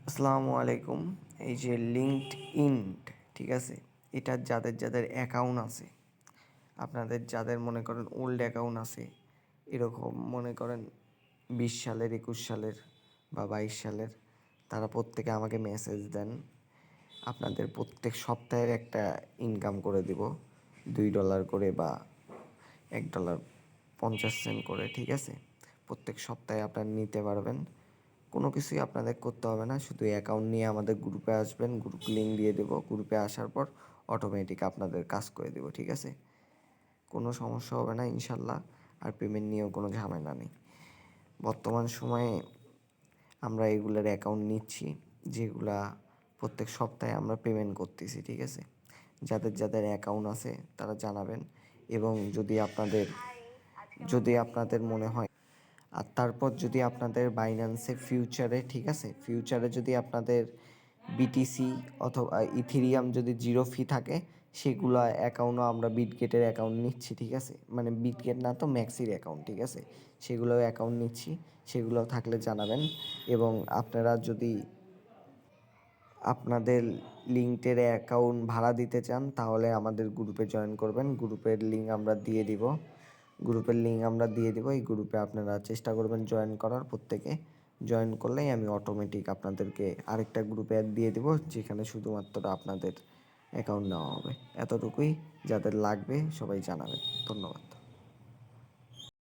আসসালামু আলাইকুম। এই যে লিঙ্কড ইন, ঠিক আছে, এটা যাদের যাদের অ্যাকাউন্ট আছে, আপনাদের যাদের মনে করেন ওল্ড অ্যাকাউন্ট আছে, এরকম মনে করেন 20 সালের, 21 সালের বা 22 সালের, তারা প্রত্যেকে আমাকে মেসেজ দেন। আপনাদের প্রত্যেক সপ্তাহের একটা ইনকাম করে দিব, $2 করে বা $1.50 করে, ঠিক আছে। প্রত্যেক সপ্তাহে আপনারা নিতে পারবেন। কোনো কিছুই আপনাদের করতে হবে না, শুধু অ্যাকাউন্ট নিয়ে আমাদের গ্রুপে আসবেন, গ্রুপ লিঙ্ক দিয়ে দেবো। গ্রুপে আসার পর অটোমেটিক আপনাদের কাজ করে দেবো, ঠিক আছে। কোনো সমস্যা হবে না ইনশাল্লাহ। আর পেমেন্ট নিয়েও কোনো ঝামেলা নেই। বর্তমান সময়ে আমরা এগুলোর অ্যাকাউন্ট নিচ্ছি, যেগুলা প্রত্যেক সপ্তাহে আমরা পেমেন্ট করতেছি, ঠিক আছে। যাদের যাদের অ্যাকাউন্ট আছে তারা জানাবেন। এবং যদি আপনাদের মনে হয়, আর তারপর যদি আপনাদের বাইন্যান্সে ফিউচারে, ঠিক আছে, ফিউচারে যদি আপনাদের বিটিসি অথবা ইথিরিয়াম যদি জিরো ফি থাকে, সেগুলো অ্যাকাউন্টও আমরা বিটগেটের অ্যাকাউন্ট নিচ্ছি, ঠিক আছে। মানে বিটগেট না তো ম্যাক্সির অ্যাকাউন্ট, ঠিক আছে, সেগুলোও অ্যাকাউন্ট নিচ্ছি। সেগুলো থাকলে জানাবেন। এবং আপনারা যদি আপনাদের লিঙ্কডের অ্যাকাউন্ট ভাড়া দিতে চান, তাহলে আমাদের গ্রুপে জয়েন করবেন। গ্রুপের লিঙ্ক আমরা দিয়ে দিব। এই গ্রুপে আপনারা চেষ্টা করবেন জয়েন করার। প্রত্যেকে জয়েন করলেই আমি অটোমেটিক আপনাদেরকে আরেকটা গ্রুপে অ্যাড দিয়ে দিব, যেখানে শুধুমাত্র আপনাদের অ্যাকাউন্ট নেওয়া হবে। এতটুকুই। যাদের লাগবে সবাই জানাবেন। ধন্যবাদ।